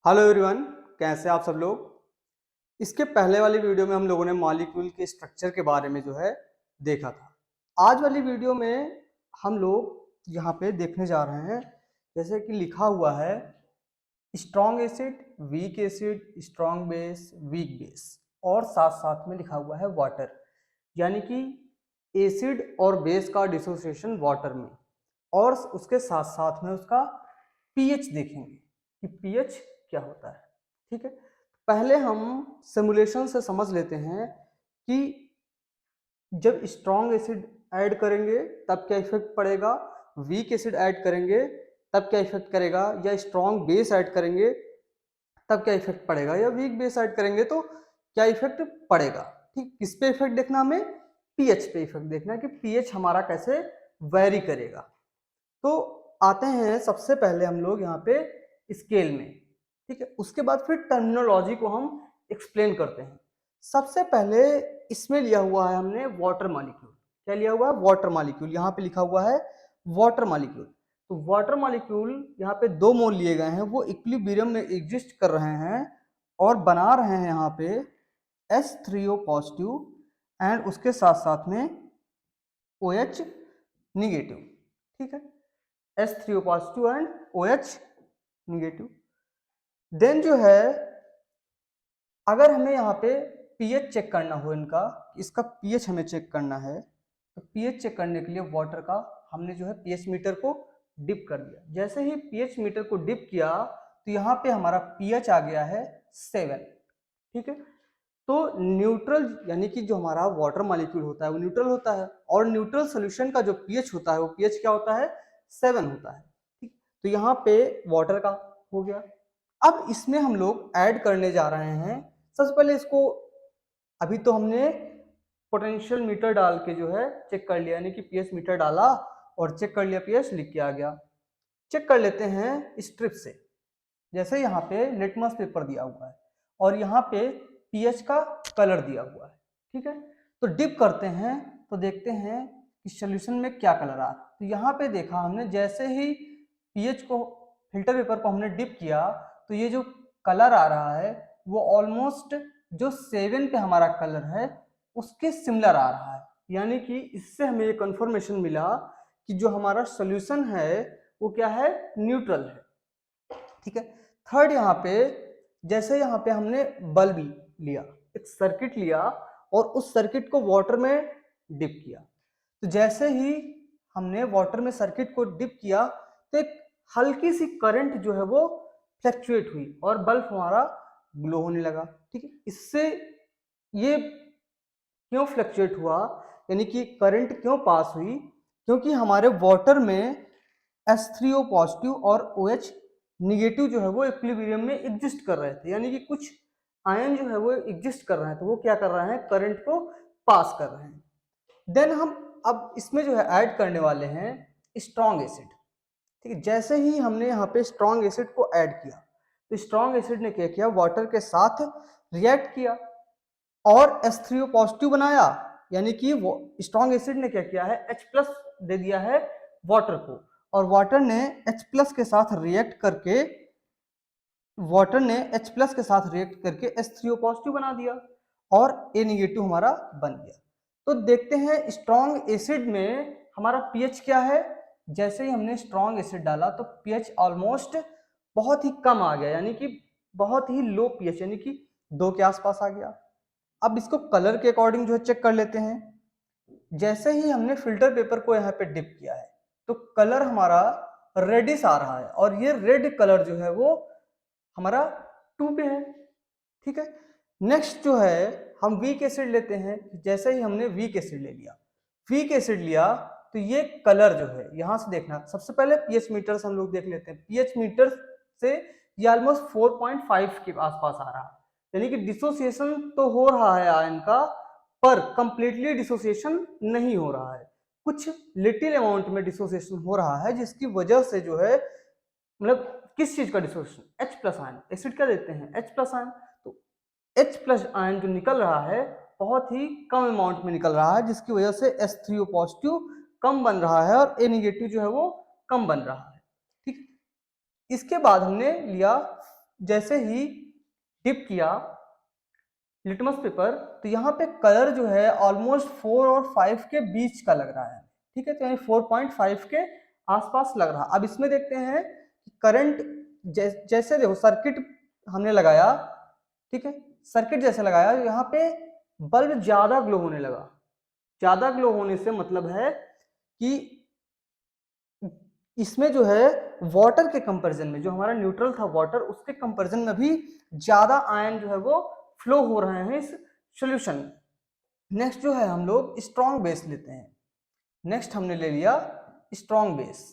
Hello everyone, कैसे आप सब लोग। इसके पहले वाली वीडियो में हम लोगों ने मॉलिक्यूल के स्ट्रक्चर के बारे में जो है देखा था। आज वाली वीडियो में हम लोग यहाँ पे देखने जा रहे हैं, जैसे कि लिखा हुआ है strong acid, weak acid, strong base, weak base, और साथ साथ में लिखा हुआ है वाटर, यानी कि एसिड और बेस का डिसोसिएशन वाटर में, और उसके साथ साथ में उसका पीएच देखेंगे कि पीएच क्या होता है। ठीक है, पहले हम सिमुलेशन से समझ लेते हैं कि जब स्ट्रॉन्ग एसिड ऐड करेंगे तब क्या इफेक्ट पड़ेगा, वीक एसिड ऐड करेंगे तब क्या इफेक्ट करेगा, या स्ट्रॉन्ग बेस ऐड करेंगे तब क्या इफेक्ट पड़ेगा, या वीक बेस ऐड करेंगे तो क्या इफेक्ट पड़ेगा। ठीक, किस पे इफेक्ट देखना, हमें पीएच पे इफेक्ट देखना है कि पीएच हमारा कैसे वेरी करेगा। तो आते हैं सबसे पहले हम लोग यहाँ पे स्केल में। ठीक है, उसके बाद फिर टर्मिनोलॉजी को हम एक्सप्लेन करते हैं। सबसे पहले इसमें लिया हुआ है हमने वाटर मॉलिक्यूल। क्या लिया हुआ है? Water molecule. यहाँ पे लिखा हुआ है वाटर मॉलिक्यूल। तो वाटर मॉलिक्यूल यहाँ पे दो मोल लिए गए हैं, वो इक्विलिब्रियम में एग्जिस्ट कर रहे हैं और बना रहे हैं यहाँ पे H3O पॉजिटिव एंड उसके साथ साथ में OH निगेटिव। ठीक है, H3O positive and OH negative. Then जो है, अगर हमें यहाँ पे पीएच चेक करना हो इनका, इसका पीएच हमें चेक करना है, तो पीएच चेक करने के लिए वाटर का हमने जो है पीएच मीटर को डिप कर दिया। जैसे ही पीएच मीटर को डिप किया तो यहाँ पे हमारा पीएच आ गया है 7। ठीक है, तो न्यूट्रल यानी कि जो हमारा वाटर मॉलिक्यूल होता है वो न्यूट्रल होता है, और न्यूट्रल सोल्यूशन का जो पीएच होता है वो पीएच क्या होता है? 7 होता है। ठीक, तो यहाँ पे वाटर का हो गया। अब इसमें हम लोग ऐड करने जा रहे हैं। सबसे पहले इसको, अभी तो हमने पोटेंशियल मीटर डाल के जो है चेक कर लिया, यानी कि पीएच मीटर डाला और चेक कर लिया, पीएच लिख के आ गया। चेक कर लेते हैं स्ट्रिप से। जैसे यहाँ पे लिटमस पेपर दिया हुआ है और यहाँ पे पीएच का कलर दिया हुआ है। ठीक है, तो डिप करते हैं तो देखते हैं कि सॉल्यूशन में क्या कलर आ रहा है। तो यहाँ पे देखा हमने, जैसे ही पीएच को, फिल्टर पेपर को हमने डिप किया तो ये जो कलर आ रहा है वो ऑलमोस्ट जो 7 पे हमारा कलर है उसके सिमिलर आ रहा है। यानी कि इससे हमें ये कंफर्मेशन मिला कि जो हमारा सॉल्यूशन है वो क्या है? न्यूट्रल है। ठीक है, थर्ड यहाँ पे, जैसे यहाँ पे हमने बल्ब लिया, एक सर्किट लिया और उस सर्किट को वाटर में डिप किया। तो जैसे ही हमने वाटर में सर्किट को डिप किया तो एक हल्की सी करंट जो है वो फ्लक्चुएट हुई और बल्ब हमारा ग्लो होने लगा। ठीक है, इससे ये क्यों फ्लक्चुएट हुआ, यानी कि करंट क्यों पास हुई? क्योंकि हमारे वाटर में H3O पॉजिटिव और OH निगेटिव जो है वो इक्विलिब्रियम में एग्जिस्ट कर रहे थे, यानी कि कुछ आयन जो है वो एग्जिस्ट कर रहे हैं, तो वो क्या कर रहे हैं? करंट को पास कर रहे हैं। देन हम अब इसमें जो है ऐड करने वाले हैं स्ट्रॉन्ग एसिड। ठीक है, जैसे ही हमने यहाँ पे स्ट्रॉन्ग एसिड को ऐड किया तो स्ट्रॉन्ग एसिड ने क्या किया? वाटर के साथ रिएक्ट किया और H3O पॉजिटिव बनाया, यानी कि स्ट्रॉन्ग एसिड ने क्या किया है? H प्लस दे दिया है वाटर को, और वाटर ने H प्लस के साथ रिएक्ट करके H3O पॉजिटिव बना दिया और A निगेटिव हमारा बन गया। तो देखते हैं स्ट्रॉन्ग एसिड में हमारा पीएच क्या है। जैसे ही हमने स्ट्रॉन्ग एसिड डाला तो पीएच ऑलमोस्ट बहुत ही कम आ गया, यानी कि बहुत ही लो पीएच, यानी कि 2 के आसपास आ गया। अब इसको कलर के अकॉर्डिंग जो है चेक कर लेते हैं। जैसे ही हमने फिल्टर पेपर को यहाँ पे डिप किया है तो कलर हमारा रेडिश आ रहा है, और ये रेड कलर जो है वो हमारा 2 पे है। ठीक है, नेक्स्ट जो है हम वीक एसिड लेते हैं। जैसे ही हमने वीक एसिड ले लिया, वीक एसिड लिया तो ये कलर जो है, यहां से देखना, सबसे पहले पीएच मीटर से हम लोग देख लेते हैं। पीएच मीटर से ये ऑलमोस्ट 4.5 के आसपास आ रहा है, यानी कि डिसोसिएशन तो हो रहा है आयन का, पर कंप्लीटली डिसोसिएशन नहीं हो रहा है। कुछ लिटिल अमाउंट में डिसोसिएशन हो रहा है, जिसकी वजह से जो है, मतलब किस चीज का dissociation? H plus ion. Acid क्या देते हैं? H plus ion. तो H प्लस आयन जो निकल रहा है बहुत ही कम अमाउंट में निकल रहा है, जिसकी वजह से H3O पॉजिटिव कम बन रहा है और A निगेटिव जो है वो कम बन रहा है। ठीक, इसके बाद हमने लिया जैसे ही डिप किया लिटमस पेपर, तो यहाँ पे कलर जो है ऑलमोस्ट 4 और 5 के बीच का लग रहा है, ठीक है, तो यानी 4.5 के आसपास लग रहा। अब इसमें देखते हैं कि करंट जैसे देखो सर्किट हमने लगाया, ठीक है, सर्किट जैसे लगाया, यहाँ पे बल्ब ज्यादा ग्लो होने लगा। ज्यादा ग्लो होने से मतलब है कि इसमें जो है वाटर के कंपैरिजन में, जो हमारा न्यूट्रल था वाटर, उसके कंपैरिजन में भी ज्यादा आयन जो है वो फ्लो हो रहे हैं इस सॉल्यूशन में। नेक्स्ट जो है हम लोग स्ट्रॉन्ग बेस लेते हैं। नेक्स्ट हमने ले लिया स्ट्रॉन्ग बेस।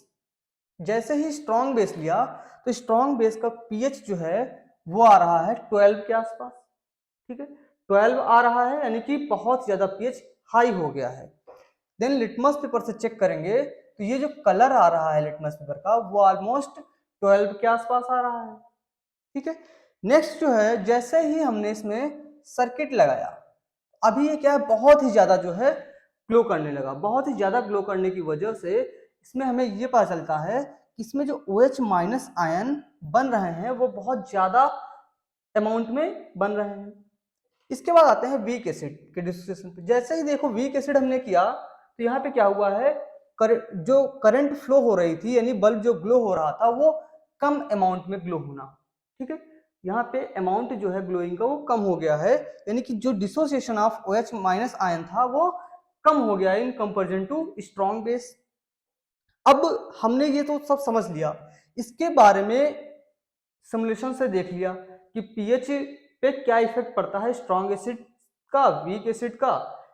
जैसे ही स्ट्रॉन्ग बेस लिया तो स्ट्रॉन्ग बेस का पीएच जो है वो आ रहा है 12 के आसपास, ठीक है, 12 आ रहा है, यानी कि बहुत ज्यादा पीएच हाई हो गया है। देन लिटमस पेपर से चेक करेंगे तो ये जो कलर आ रहा है लिटमस पेपर का वो ऑलमोस्ट 12 के आसपास आ रहा है, ठीक है। नेक्स्ट जो है जैसे ही हमने इसमें सर्किट लगाया, अभी ये क्या है बहुत ही ज्यादा जो है ग्लो करने लगा। बहुत ही ज्यादा ग्लो करने की वजह से इसमें हमें ये पता चलता है कि इसमें जो OH माइनस आयन बन रहे हैं वो बहुत ज्यादा अमाउंट में बन रहे हैं। इसके बाद आते हैं वीक एसिड के डिसोसिएशन पे। जैसे ही देखो वीक एसिड हमने किया तो यहाँ पे क्या हुआ है, जो करंट फ्लो हो रही थी, यानी बल्ब जो ग्लो हो रहा था वो कम अमाउंट में ग्लो होना, ठीक है, यहाँ पे अमाउंट जो है ग्लोइंग का वो कम हो गया है, यानी कि जो dissociation of OH minus ion था वो कम हो गया in comparison to strong base. अब हमने ये तो सब समझ लिया, इसके बारे में सिमुलेशन से देख लिया कि पीएच पे क्या इफेक्ट पड़ता है स्ट्रॉन्ग एसिड का, वीक एसिड का,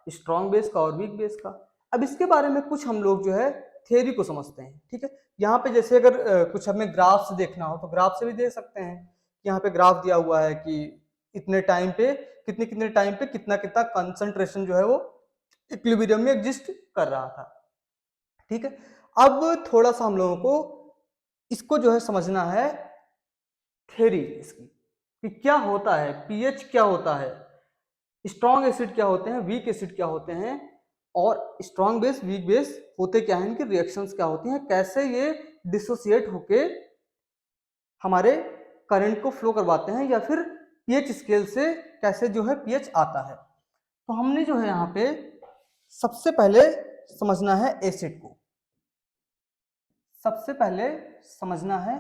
स्ट्रॉन्ग बेस का और वीक बेस का। अब इसके बारे में कुछ हम लोग जो है थ्योरी को समझते हैं, ठीक है। यहाँ पे जैसे अगर कुछ हमें ग्राफ से देखना हो तो ग्राफ से भी देख सकते हैं। यहाँ पे ग्राफ दिया हुआ है कि इतने टाइम पे कितने कितने टाइम पे कितना कितना कंसंट्रेशन जो है वो इक्विलिब्रियम में एग्जिस्ट कर रहा था, ठीक है। अब थोड़ा सा हम लोगों को इसको जो है समझना है थ्योरी इसकी कि क्या होता है, पीएच क्या होता है, स्ट्रॉन्ग एसिड क्या होते हैं, वीक एसिड क्या होते हैं, और स्ट्रॉन्ग बेस वीक बेस होते क्या हैं, इनकी रिएक्शंस क्या होती हैं, कैसे ये डिसोसिएट होके हमारे करंट को फ्लो करवाते हैं, या फिर पीएच स्केल से कैसे जो है पीएच आता है। तो हमने जो है यहाँ पे सबसे पहले समझना है एसिड को। सबसे पहले समझना है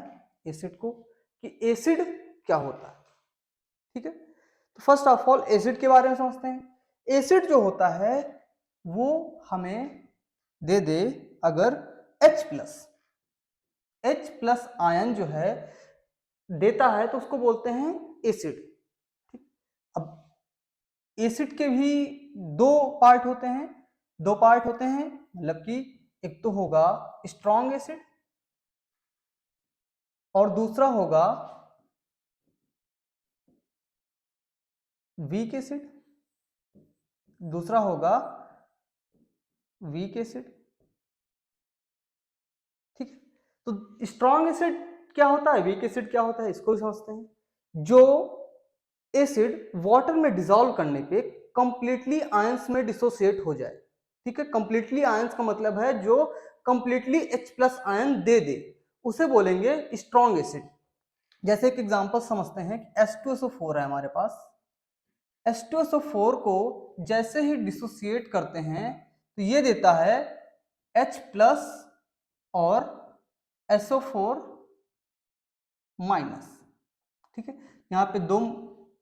एसिड को कि एसिड क्या होता है, ठीक है। तो फर्स्ट ऑफ ऑल एसिड के बारे में समझते हैं। एसिड जो होता है वो हमें दे दे अगर H प्लस आयन जो है देता है तो उसको बोलते हैं एसिड, ठीक। अब एसिड के भी दो पार्ट होते हैं, मतलब कि एक तो होगा स्ट्रॉन्ग एसिड और दूसरा होगा वीक एसिड, दूसरा होगा वीक एसिड, ठीक है। तो स्ट्रॉन्ग एसिड क्या होता है, वीक एसिड क्या होता है, इसको भी समझते हैं। जो एसिड वाटर में डिसॉल्व करने पे कंप्लीटली आयंस में डिसोसिएट हो जाए, ठीक है। कंप्लीटली आयंस का मतलब है जो कंप्लीटली H प्लस आयन दे दे, उसे बोलेंगे स्ट्रॉन्ग एसिड। जैसे एक एग्जांपल समझते हैं कि H2SO4 है हमारे पास। H2SO4 को जैसे ही डिसोसिएट करते हैं तो ये देता है H प्लस और SO4 माइनस, ठीक है। यहाँ पे 2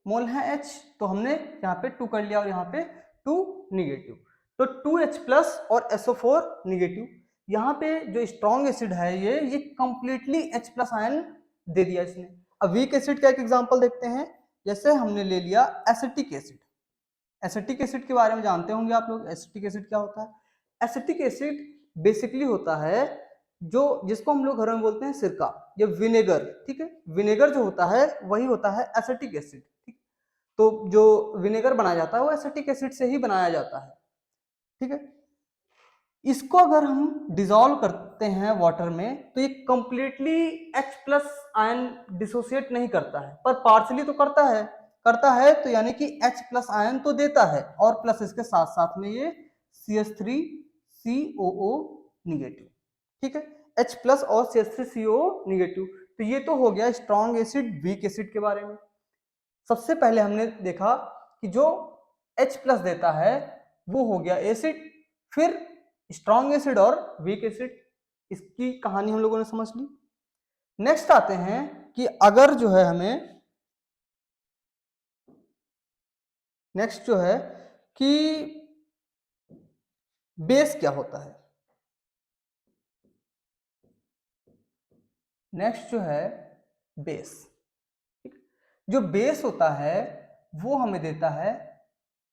मोल है H, तो हमने यहाँ पे 2 कर लिया और यहाँ पे 2 निगेटिव, तो 2H प्लस और SO4 निगेटिव। यहाँ पे जो स्ट्रॉन्ग एसिड है ये कंप्लीटली H प्लस आयन दे दिया इसने। अब वीक एसिड का एक एग्जांपल देखते हैं। जैसे हमने ले लिया एसिटिक एसिड। एसिटिक एसिड के बारे में जानते होंगे आप लोग, एसिटिक एसिड क्या होता है। एसिटिक एसिड बेसिकली होता है जो जिसको हम लोग घर में बोलते हैं सिरका या विनेगर, ठीक है। विनेगर जो होता है वही होता है एसिटिक एसिड, ठीक। तो जो विनेगर बनाया जाता है वो एसिटिक एसिड से ही बनाया जाता है, ठीक है। इसको अगर हम डिसॉल्व करते हैं वाटर में तो ये completely H plus ion dissociate नहीं करता है, पर पार्शली तो करता है, तो यानी कि H प्लस आयन तो देता है और प्लस इसके साथ साथ में ये CH3COO निगेटिव, ठीक है। H प्लस और CH3COO निगेटिव, तो ये तो हो गया स्ट्रॉन्ग एसिड वीक एसिड के बारे में। सबसे पहले हमने देखा कि जो H प्लस देता है वो हो गया एसिड, फिर स्ट्रॉन्ग एसिड और वीक एसिड, इसकी कहानी हम लोगों ने समझ ली। नेक्स्ट आते हैं कि अगर जो है हमें नेक्स्ट जो है कि बेस क्या होता है। नेक्स्ट जो है बेस, जो बेस होता है वो हमें देता है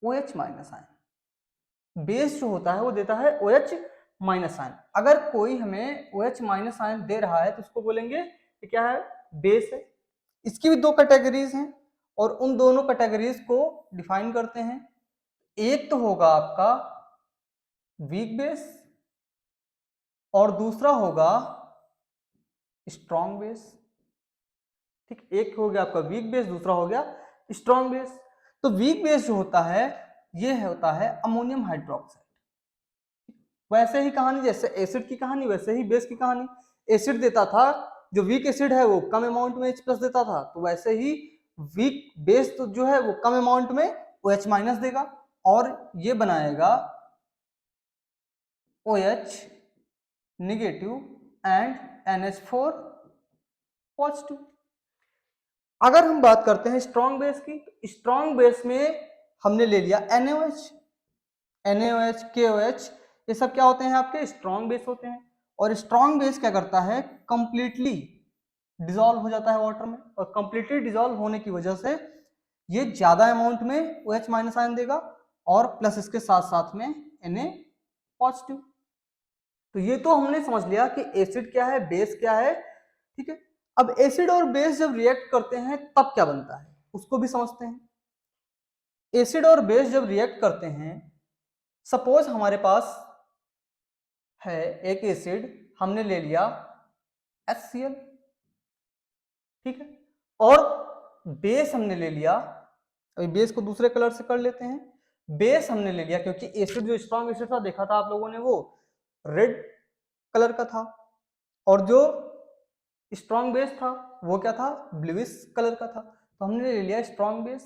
OH माइनस आयन। बेस जो होता है वो देता है OH माइनस आयन। अगर कोई हमें OH माइनस आयन दे रहा है तो उसको बोलेंगे कि क्या है, बेस है। इसकी भी दो कैटेगरीज हैं और उन दोनों कैटेगरीज को डिफाइन करते हैं। एक तो होगा आपका वीक बेस और दूसरा होगा स्ट्रॉन्ग बेस। ठीक, एक हो गया आपका वीक बेस, दूसरा हो गया स्ट्रॉन्ग बेस। तो वीक बेस जो होता है ये होता है अमोनियम हाइड्रोक्साइड। वैसे ही कहानी, जैसे एसिड की कहानी वैसे ही बेस की कहानी। एसिड देता था, जो वीक एसिड है वो कम अमाउंट में H प्लस देता था, तो वैसे ही वीक बेस तो जो है वो कम अमाउंट में OH माइनस देगा और ये बनाएगा OH negative and NH4 positive. अगर हम बात करते हैं स्ट्रॉन्ग बेस की, स्ट्रॉन्ग बेस में हमने ले लिया NaOH, KOH, ये सब क्या होते हैं आपके स्ट्रॉन्ग बेस होते हैं। और स्ट्रॉन्ग बेस क्या करता है, कंप्लीटली डिसॉल्व हो जाता है वाटर में, और कंप्लीटली डिसॉल्व होने की वजह से ये ज्यादा अमाउंट में OH माइनस आयन देगा और प्लस इसके साथ साथ में Na पॉजिटिव। तो ये तो हमने समझ लिया कि एसिड क्या है, बेस क्या है। ठीक है, अब एसिड और बेस जब रिएक्ट करते हैं तब क्या बनता है उसको भी समझते हैं। एसिड और बेस जब रिएक्ट करते हैं, सपोज हमारे पास है एक एसिड, हमने ले लिया HCl, ठीक है, और बेस हमने ले लिया, अभी बेस को दूसरे कलर से कर लेते हैं। बेस हमने ले लिया क्योंकि एसिड जो स्ट्रॉन्ग एसिड था देखा था आप लोगों ने वो रेड कलर का था, और जो स्ट्रॉन्ग बेस था वो क्या था, ब्लूइश कलर का था। तो हमने ले लिया स्ट्रॉन्ग बेस।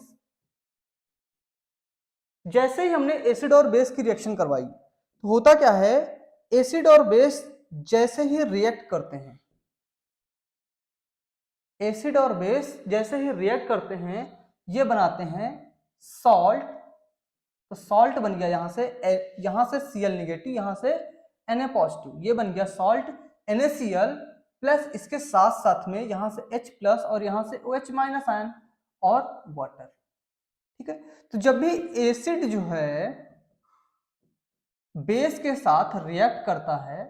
जैसे ही हमने एसिड और बेस की रिएक्शन करवाई तो होता क्या है, एसिड और बेस जैसे ही रिएक्ट करते हैं, एसिड और बेस जैसे ही रिएक्ट करते हैं ये बनाते हैं सॉल्ट। तो सॉल्ट बन गया यहां से Cl नेगेटिव, यहां से Na पॉजिटिव, ये बन गया सॉल्ट NaCl प्लस इसके साथ साथ में यहां से H प्लस और यहां से OH माइनस आयन और वाटर। ठीक है, तो जब भी एसिड जो है बेस के साथ रिएक्ट करता है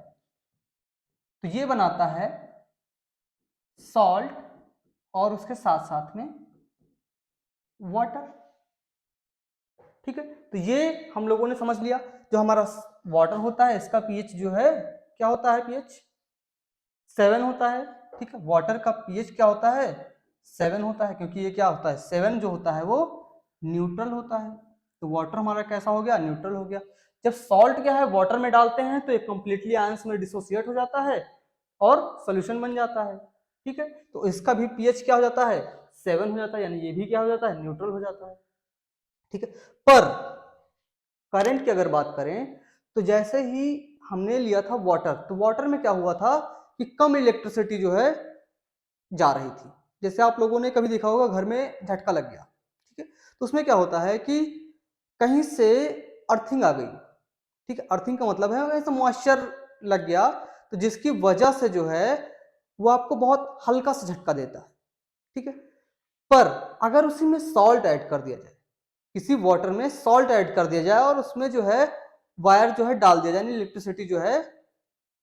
तो ये बनाता है सॉल्ट और उसके साथ साथ में वाटर। ठीक है, तो ये हम लोगों ने समझ लिया। जो हमारा वाटर होता है इसका पीएच जो है क्या होता है, पीएच 7 होता है। ठीक है, वाटर का पीएच क्या होता है, 7 होता है, क्योंकि ये क्या होता है 7 जो होता है वो न्यूट्रल होता है। तो वाटर हमारा कैसा हो गया, न्यूट्रल हो गया। जब सॉल्ट क्या है वाटर में डालते हैं तो ये कंप्लीटली आयंस में डिसोसिएट हो जाता है और सोल्यूशन बन जाता है। ठीक है, तो इसका भी पीएच क्या हो जाता है, 7 हो जाता है, यानी ये भी क्या हो जाता है, न्यूट्रल हो जाता है। ठीक है, पर करंट की अगर बात करें तो जैसे ही हमने लिया था वाटर, तो वाटर में क्या हुआ था कि कम इलेक्ट्रिसिटी जो है जा रही थी। जैसे आप लोगों ने कभी देखा होगा घर में झटका लग गया, ठीक है, तो उसमें क्या होता है कि कहीं से अर्थिंग आ गई। ठीक है, अर्थिंग का मतलब है ऐसा मॉइस्चर लग गया, तो जिसकी वजह से जो है वो आपको बहुत हल्का सा झटका देता है। ठीक है, पर अगर उसी में सॉल्ट ऐड कर दिया जाए, किसी वाटर में सॉल्ट ऐड कर दिया जाए और उसमें जो है वायर जो है डाल दिया जाए, इलेक्ट्रिसिटी जो है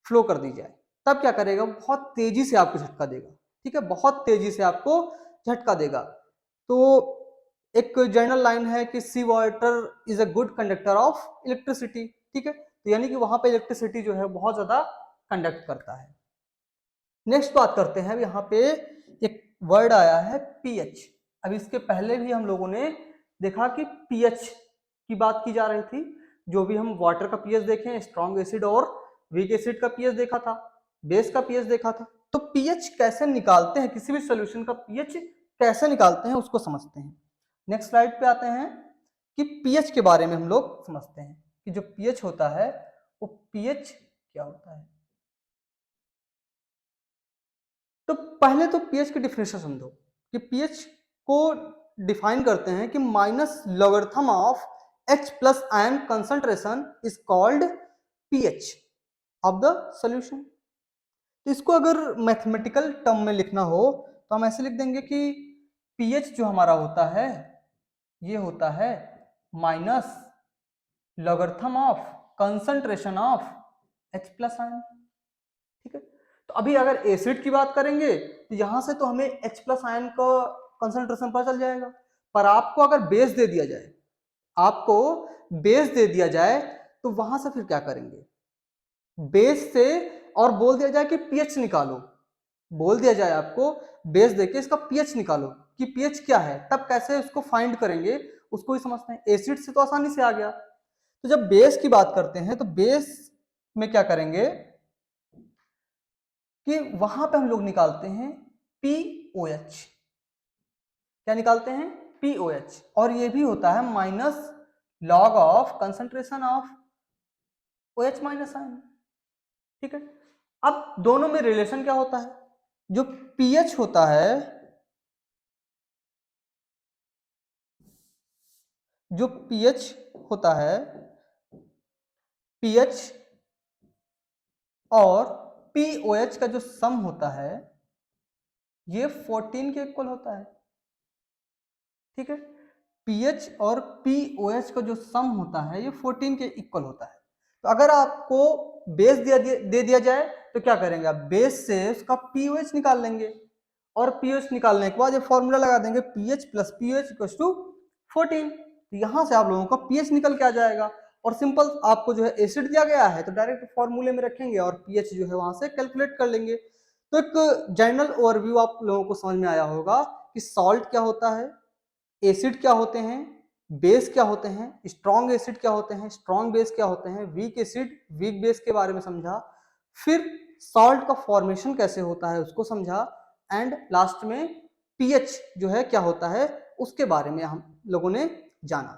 फ्लो कर दी जाए, तब क्या करेगा, बहुत तेजी से आपको झटका देगा। ठीक है, बहुत तेजी से आपको झटका देगा। तो एक जनरल लाइन है कि sea water is a good conductor of electricity. ठीक है, तो यानी कि वहां पे इलेक्ट्रिसिटी जो है बहुत ज्यादा कंडक्ट करता है। नेक्स्ट बात करते हैं, यहाँ पे एक वर्ड आया है पीएच। अब इसके पहले भी हम लोगों ने देखा कि पीएच की बात की जा रही थी। जो भी हम वाटर का पीएच देखें, स्ट्रॉन्ग एसिड और वीक एसिड का पीएच देखा था, बेस का पीएच देखा था। तो पीएच कैसे निकालते हैं, किसी भी सॉल्यूशन का पीएच कैसे निकालते हैं उसको समझते हैं। नेक्स्ट स्लाइड पे आते हैं कि पीएच के बारे में हम लोग समझते हैं कि जो पीएच होता है वो पीएच क्या होता है। तो पहले तो पीएच की डिफिनेशन समझो कि पीएच को डिफाइन करते हैं कि minus logarithm of H plus ion concentration is called pH of the solution. तो इसको अगर मैथमेटिकल टर्म में लिखना हो तो हम ऐसे लिख देंगे कि पीएच जो हमारा होता है ये होता है minus logarithm of concentration of H plus ion. ठीक है, तो अभी अगर एसिड की बात करेंगे तो यहां से तो हमें H प्लस आयन का कंसंट्रेशन पता चल जाएगा, पर आपको अगर बेस दे दिया जाए, आपको बेस दे दिया जाए तो वहां से फिर क्या करेंगे, बेस से और बोल दिया जाए कि पीएच निकालो, बोल दिया जाए आपको बेस देके इसका पीएच निकालो कि पीएच क्या है, तब कैसे उसको फाइंड करेंगे उसको ही समझते हैं। एसिड से तो आसानी से आ गया। तो जब बेस की बात करते हैं तो बेस में क्या करेंगे कि वहां पे हम लोग निकालते हैं POH। क्या निकालते हैं? POH। और ये भी होता है minus log of concentration of OH minus ion. ठीक है, अब दोनों में रिलेशन क्या होता है, जो पीएच होता है, जो पीएच होता है, पीएच और पीओएच का जो सम होता है ये 14 के इक्वल होता है। ठीक है, पीएच और पीओएच का जो सम होता है ये 14 के इक्वल होता है। तो अगर आपको बेस दे दिया जाए तो क्या करेंगे आप, बेस से उसका पीओएच निकाल लेंगे और पीओएच निकालने के बाद ये फॉर्मूला लगा देंगे pH plus pOH equals to 14। तो यहां से आप लोगों का पीएच निकल के आ जाएगा और सिंपल आपको जो है एसिड दिया गया है तो डायरेक्ट फॉर्मूले में रखेंगे और पीएच जो है वहां से कैलकुलेट कर लेंगे। तो एक जनरल ओवरव्यू आप लोगों को समझ में आया होगा कि सॉल्ट क्या होता है, एसिड क्या होते हैं, बेस क्या होते हैं, स्ट्रॉन्ग एसिड क्या होते हैं, स्ट्रॉन्ग बेस क्या होते हैं, वीक एसिड वीक बेस के बारे में समझा, फिर सॉल्ट का फॉर्मेशन कैसे होता है उसको समझा, एंड लास्ट में पीएच जो है क्या होता है उसके बारे में हम लोगों ने जाना।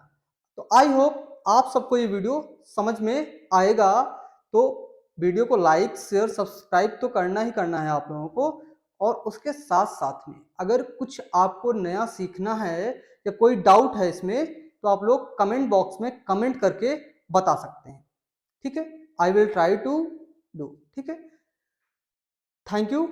तो आई होप आप सबको ये वीडियो समझ में आएगा। तो वीडियो को लाइक शेयर सब्सक्राइब तो करना ही करना है आप लोगों को, और उसके साथ साथ में अगर कुछ आपको नया सीखना है या कोई डाउट है इसमें तो आप लोग कमेंट बॉक्स में कमेंट करके बता सकते हैं। ठीक है, I will try to do. ठीक है, थैंक यू।